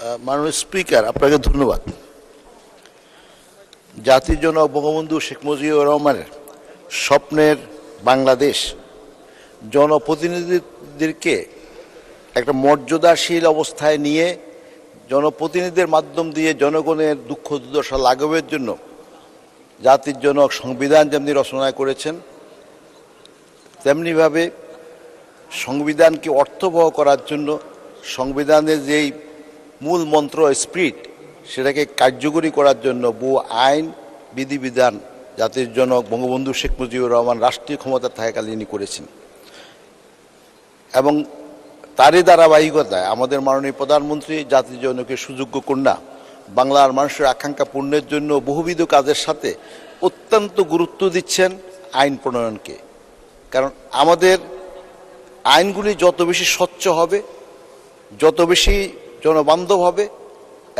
মাননীয় স্পিকার, আপনাকে ধন্যবাদ। জাতির জনক বঙ্গবন্ধু শেখ মুজিবুর রহমানের স্বপ্নের বাংলাদেশ জনপ্রতিনিধিদেরকে একটা মর্যাদাশীল অবস্থায় নিয়ে জনপ্রতিনিধিদের মাধ্যম দিয়ে জনগণের দুঃখ দুর্দশা লাঘবের জন্য জাতির জনক সংবিধান যেমনি রচনা করেছেন, তেমনিভাবে সংবিধানকে অর্থবহ করার জন্য সংবিধানের যেই মূল মন্ত্র স্পিরিট, সেটাকে কার্যকরী করার জন্য বহু আইন বিধিবিধান জাতির জনক বঙ্গবন্ধু শেখ মুজিবুর রহমান রাষ্ট্রীয় ক্ষমতা থাকাকালীনই করেছেন। এবং তারই ধারাবাহিকতায় আমাদের মাননীয় প্রধানমন্ত্রী জাতির জনকের সুযোগ্য কন্যা বাংলার মানুষের আকাঙ্ক্ষা পূর্ণের জন্য বহুবিধ কাজের সাথে অত্যন্ত গুরুত্ব দিচ্ছেন আইন প্রণয়নকে। কারণ আমাদের আইনগুলি যত বেশি স্বচ্ছ হবে, যত বেশি জনবান্ধব হবে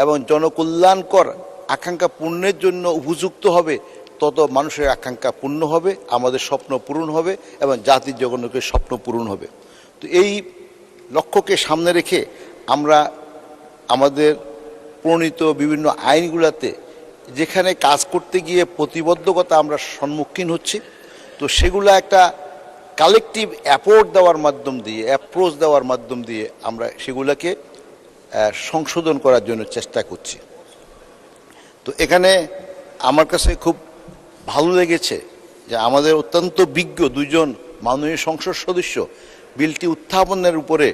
এবং জনকল্যাণকর আকাঙ্ক্ষা পূর্ণের জন্য উপযুক্ত হবে, তত মানুষের আকাঙ্ক্ষা পূর্ণ হবে, আমাদের স্বপ্ন পূরণ হবে এবং জাতির জনকের স্বপ্ন পূরণ হবে। তো এই লক্ষ্যকে সামনে রেখে আমরা আমাদের প্রণীত বিভিন্ন আইনগুলোতে যেখানে কাজ করতে গিয়ে প্রতিবদ্ধকতা আমরা সম্মুখীন হচ্ছি, তো সেগুলো একটা কালেকটিভ অ্যাপোর্ট দেওয়ার মাধ্যম দিয়ে, অ্যাপ্রোচ দেওয়ার মাধ্যম দিয়ে আমরা সেগুলোকে সংশোধন করার জন্য চেষ্টা করছি। তো এখানে আমার কাছে খুব ভালো লেগেছে যে আমাদের অত্যন্ত বিজ্ঞ দুইজন মাননীয় সংসদ সদস্য বিলটি উত্থাপনের উপরে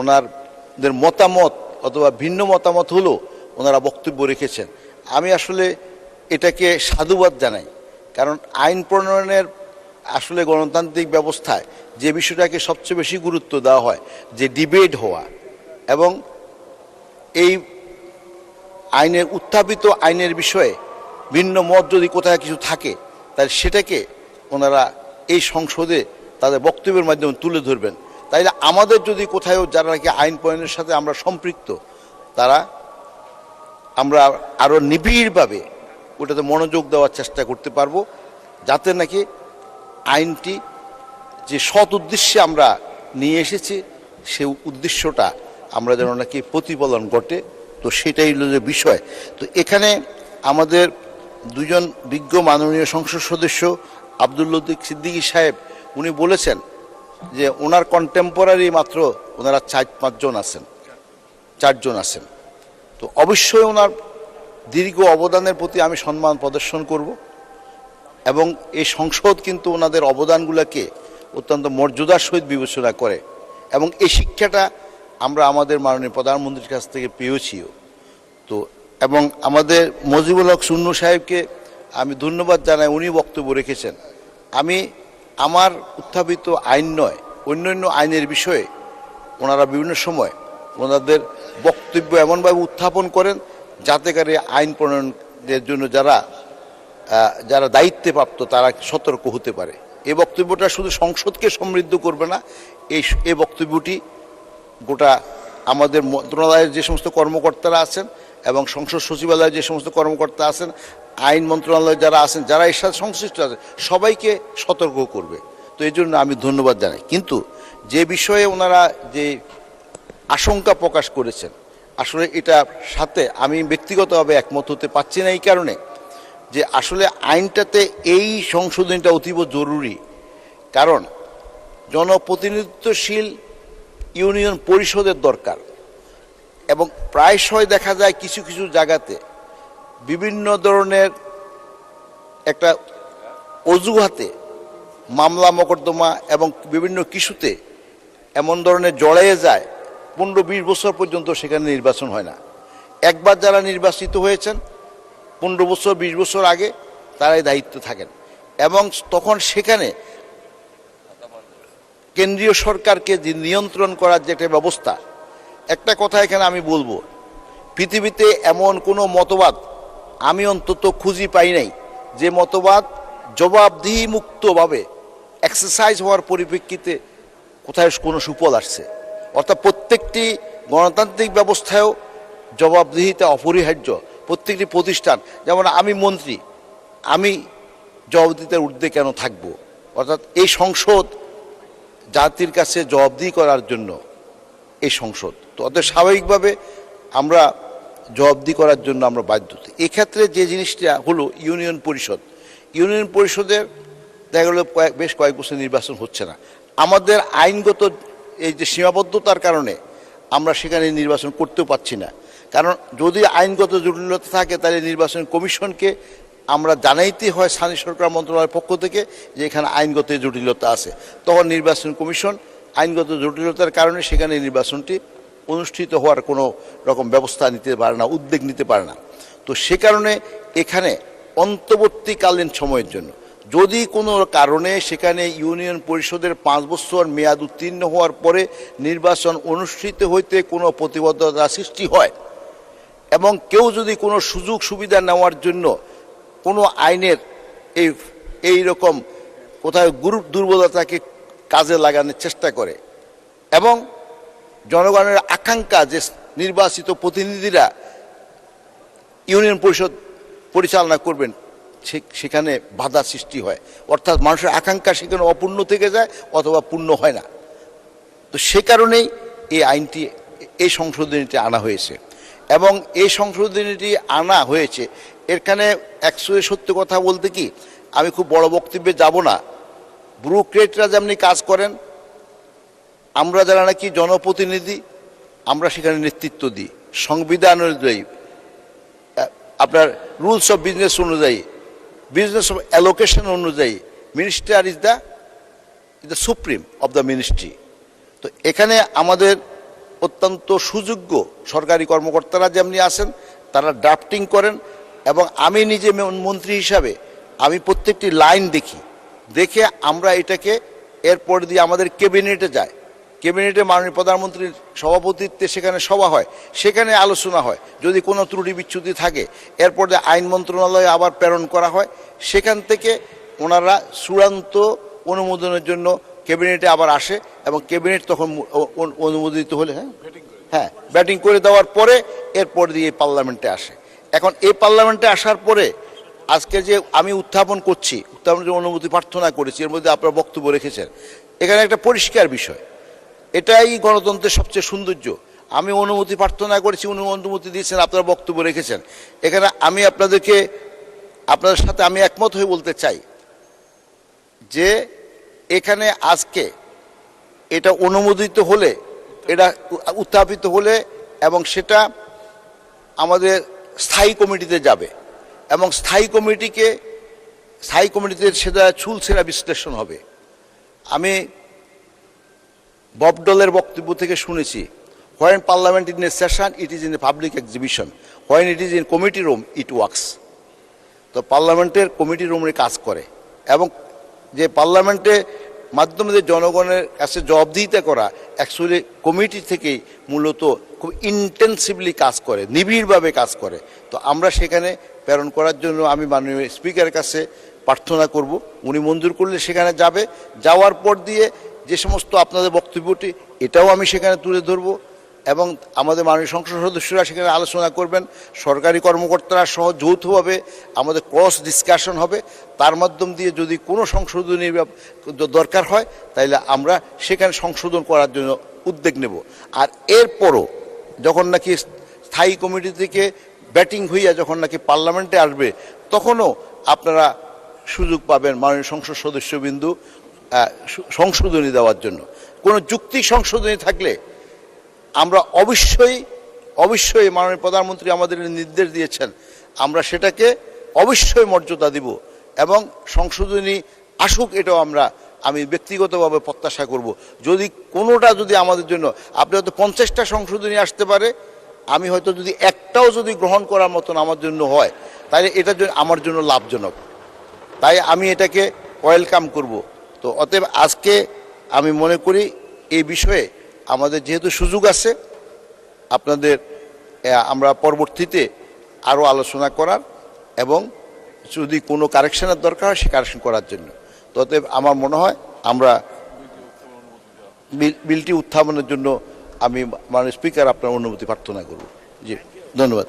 ওনাদের মতামত অথবা ভিন্ন মতামত হলেও ওনারা বক্তব্য রেখেছেন। আমি আসলে এটাকে সাধুবাদ জানাই, কারণ আইন প্রণয়নের আসলে গণতান্ত্রিক ব্যবস্থায় যে বিষয়টাকে সবচেয়ে বেশি গুরুত্ব দেওয়া হয়, যে ডিবেট হওয়া এবং এই আইনের উত্থাপিত আইনের বিষয়ে ভিন্ন মত যদি কোথায় কিছু থাকে, তাহলে সেটাকে ওনারা এই সংসদে তাদের বক্তব্যের মাধ্যমে তুলে ধরবেন। তাইলে আমাদের যদি কোথাও যারা নাকি আইন প্রণয়নের সাথে আমরা সম্পৃক্ত, আমরা আরও নিবিড়ভাবে ওটাতে মনোযোগ দেওয়ার চেষ্টা করতে পারবো, যাতে নাকি আইনটি যে সৎ উদ্দেশ্যে আমরা নিয়ে এসেছি সেই উদ্দেশ্যটা আমরা যেন নাকি প্রতিফলন ঘটে। তো সেটাই হলো যে বিষয়। তো এখানে আমাদের দুজন বিজ্ঞ মাননীয় সংসদ সদস্য আব্দুল লতিফ সিদ্দিকী সাহেব উনি বলেছেন যে ওনার কন্টেম্পোরারি মাত্র ওনারা 4জন আছেন। তো অবশ্যই ওনার দীর্ঘ অবদানের প্রতি আমি সম্মান প্রদর্শন করব এবং এই সংসদ কিন্তু ওনাদের অবদানগুলোকে অত্যন্ত মর্যাদার সহিত বিবেচনা করে এবং এই শিক্ষাটা আমরা আমাদের মাননীয় প্রধানমন্ত্রীর কাছ থেকে পেয়েছিও। তো এবং আমাদের মজিবুল হক সুন্নু সাহেবকে আমি ধন্যবাদ জানাই, উনি বক্তব্য রেখেছেন। আমি আমার উত্থাপিত আইন নয়, অন্যান্য আইনের বিষয়ে ওনারা বিভিন্ন সময় ওনাদের বক্তব্য এমনভাবে উত্থাপন করেন যাতে করে আইন প্রণয়নের জন্য যারা দায়িত্বে প্রাপ্ত তারা সতর্ক হতে পারে। এই বক্তব্যটা শুধু সংসদকে সমৃদ্ধ করবে না, এই বক্তব্যটি গোটা আমাদের মন্ত্রণালয়ের যে সমস্ত কর্মকর্তারা আছেন এবং সংসদ সচিবালয়ের যে সমস্ত কর্মকর্তা আছেন, আইন মন্ত্রণালয়ে যারা আছেন, যারা এর সাথে সংশ্লিষ্ট আছেন, সবাইকে সতর্ক করবে। তো এই জন্য আমি ধন্যবাদ জানাই। কিন্তু যে বিষয়ে ওনারা যে আশঙ্কা প্রকাশ করেছেন, আসলে এটার সাথে আমি ব্যক্তিগতভাবে একমত হতে পারছি না, এই কারণে যে আসলে আইনটাতে এই সংশোধনীটা অতীব জরুরি। কারণ জনপ্রতিনিধিত্বশীল ইউনিয়ন পরিষদের দরকার এবং প্রায়শই দেখা যায় কিছু কিছু জায়গাতে বিভিন্ন ধরনের একটা অজুহাতে মামলা মোকদ্দমা এবং বিভিন্ন কিছুতে এমন ধরনের জড়াইয়ে যায় 15-20 বছর পর্যন্ত সেখানে নির্বাচন হয় না। একবার যারা নির্বাচিত হয়েছেন 15 বছর 20 বছর আগে তারাই দায়িত্ব থাকেন এবং তখন সেখানে কেন্দ্রীয় সরকারকে যে নিয়ন্ত্রণ করার যে একটা ব্যবস্থা, একটা কথা এখানে আমি বলবো, পৃথিবীতে এমন কোনো মতবাদ আমি অন্তত খুঁজি পাই নাই যে মতবাদ জবাবদিহি মুক্তভাবে এক্সারসাইজ হওয়ার পরিপ্রেক্ষিতে কোথায় কোনো সুফল আসছে। অর্থাৎ প্রত্যেকটি গণতান্ত্রিক ব্যবস্থায়ও জবাবদিহিতা অপরিহার্য। প্রত্যেকটি প্রতিষ্ঠান, যেমন আমি মন্ত্রী, আমি জবাবদিহিতার ঊর্ধ্বে কেন থাকবো? অর্থাৎ এই সংসদ জাতির কাছে জবাবদিহি করার জন্য এই সংসদ। তো অতএব স্বাভাবিকভাবে আমরা জবাবদিহি করার জন্য আমরা বাধ্য। এক্ষেত্রে যে জিনিসটা হলো ইউনিয়ন পরিষদের দেখা গেলো বেশ কয়েক বছর নির্বাচন হচ্ছে না। আমাদের আইনগত এই যে সীমাবদ্ধতার কারণে আমরা সেখানে নির্বাচন করতেও পারছি না। কারণ যদি আইনগত জটিলতা থাকে তাহলে নির্বাচন কমিশনকে আমরা জানাইতে হয় স্থানীয় সরকার মন্ত্রণালয়ের পক্ষ থেকে যে এখানে আইনগত জটিলতা আছে। তখন নির্বাচন কমিশন আইনগত জটিলতার কারণে সেখানে নির্বাচনটি অনুষ্ঠিত হওয়ার কোনো রকম ব্যবস্থা নিতে পারে না, উদ্যোগ নিতে পারে না। তো সে কারণে এখানে অন্তর্বর্তীকালীন সময়ের জন্য যদি কোনো কারণে সেখানে ইউনিয়ন পরিষদের 5 বছর মেয়াদ উত্তীর্ণ হওয়ার পরে নির্বাচন অনুষ্ঠিত হইতে কোনো প্রতিবদ্ধতা সৃষ্টি হয় এবং কেউ যদি কোনো সুযোগ সুবিধা নেওয়ার জন্য কোনো আইনের এই রকম কোথাও দুর্বলতাকে কাজে লাগানোর চেষ্টা করে এবং জনগণের আকাঙ্ক্ষা যে নির্বাচিত প্রতিনিধিরা ইউনিয়ন পরিষদ পরিচালনা করবেন সেখানে বাধা সৃষ্টি হয়, অর্থাৎ মানুষের আকাঙ্ক্ষা সেখানে অপূর্ণ থেকে যায় অথবা পূর্ণ হয় না। তো সে কারণেই এই সংশোধনীটি আনা হয়েছে এবং এই সংশোধনীটি আনা হয়েছে এখানে অ্যাকচুয়ালি সত্য কথা বলতে কি আমি খুব বড় বক্তব্যে যাব না। ব্যুরোক্রেটরা যেমনি কাজ করেন, আমরা যারা নাকি জনপ্রতিনিধি আমরা সেখানে নেতৃত্ব দিই সংবিধান অনুযায়ী, আপনার রুলস অফ বিজনেস অনুযায়ী, বিজনেস অফ অ্যালোকেশন অনুযায়ী minister is the supreme of the ministry. তো এখানে আমাদের অত্যন্ত সুযোগ্য সরকারি কর্মকর্তারা যেমনি আছেন তারা ড্রাফটিং করেন এবং আমি নিজে মন্ত্রী হিসাবে আমি প্রত্যেকটি লাইন দেখে আমরা এটাকে এরপর দিয়ে আমাদের ক্যাবিনেটে যায়। ক্যাবিনেটে মাননীয় প্রধানমন্ত্রীর সভাপতিত্বে সেখানে সভা হয়, সেখানে আলোচনা হয়, যদি কোনো ত্রুটি বিচ্যুতি থাকে এরপর আইন মন্ত্রণালয়ে আবার প্রেরণ করা হয়, সেখান থেকে ওনারা চূড়ান্ত অনুমোদনের জন্য ক্যাবিনেটে আবার আসে এবং ক্যাবিনেট তখন অনুমোদিত হলে ব্যাটিং করে দেওয়ার পরে এরপর দিয়ে পার্লামেন্টে আসে। এখন এই পার্লামেন্টে আসার পরে আজকে যে আমি উত্থাপনের অনুমতি প্রার্থনা করেছি এর মধ্যে আপনারা বক্তব্য রেখেছেন, এখানে একটা পরিষ্কার বিষয়, এটাই গণতন্ত্রের সবচেয়ে সৌন্দর্য। আমি অনুমতি প্রার্থনা করেছি, উনি অনুমতি দিয়েছেন, আপনারা বক্তব্য রেখেছেন। এখানে আমি আপনাদের সাথে আমি একমত হয়ে বলতে চাই যে এখানে আজকে এটা অনুমোদিত হলে, এটা উত্থাপিত হলে এবং সেটা আমাদের স্থায়ী কমিটিতে যাবে এবং স্থায়ী কমিটিতে সেটা ছুলছেরা বিশ্লেষণ হবে। আমি বব ডলের বক্তব্য থেকে শুনেছি, when parliament in a session it is in a public exhibition, when it is in committee room it works. তো পার্লামেন্টের কমিটি রুমে কাজ করে এবং যে পার্লামেন্টে মাধ্যমে যে জনগণের কাছে জবাবদিহিতা করা অ্যাকচুয়ালি কমিটি থেকেই মূলত খুব ইন্টেন্সিভলি কাজ করে, নিবিড়ভাবে কাজ করে। তো আমরা সেখানে প্রেরণ করার জন্য আমি মাননীয় স্পিকারের কাছে প্রার্থনা করব, উনি মঞ্জুর করলে সেখানে যাবে। যাওয়ার পর দিয়ে যে সমস্ত আপনাদের বক্তব্যটি এটাও আমি সেখানে তুলে ধরব এবং আমাদের মাননীয় সংসদ সদস্যরা সেখানে আলোচনা করবেন, সরকারি কর্মকর্তারা সহ যৌথভাবে আমাদের ক্রস ডিসকাশন হবে। তার মাধ্যম দিয়ে যদি কোনো সংশোধনীর দরকার হয় তাহলে আমরা সেখানে সংশোধন করার জন্য উদ্যোগ নেব। আর এরপরও যখন নাকি স্থায়ী কমিটি থেকে ব্যাটিং হইয়া যখন নাকি পার্লামেন্টে আসবে তখনও আপনারা সুযোগ পাবেন মাননীয় সংসদ সদস্যবিন্দু সংশোধনী দেওয়ার জন্য। কোনো যুক্তি সংশোধনী থাকলে আমরা অবশ্যই মাননীয় প্রধানমন্ত্রী আমাদের নির্দেশ দিয়েছেন, আমরা সেটাকে অবশ্যই মর্যাদা দিব এবং সংশোধনী আসুক এটাও আমি ব্যক্তিগতভাবে প্রত্যাশা করব। যদি কোনোটা যদি আমাদের জন্য, আপনি হয়তো 50টা সংশোধনী আসতে পারে, আমি হয়তো যদি একটাও যদি গ্রহণ করার মতন আমার জন্য হয় তাহলে এটা আমার জন্য লাভজনক, তাই আমি এটাকে ওয়েলকাম করব। তো অতএব আজকে আমি মনে করি এই বিষয়ে আমাদের যেহেতু সুযোগ আছে আমরা পরবর্তীতে আরও আলোচনা করার এবং যদি কোনো কারেকশনের দরকার হয় সে কারেকশন করার জন্য। তো অতএব আমার মনে হয় আমরা বিলটি উত্থাপনের জন্য আমি মাননীয় স্পিকার আপনার অনুমতি প্রার্থনা করব। জি, ধন্যবাদ।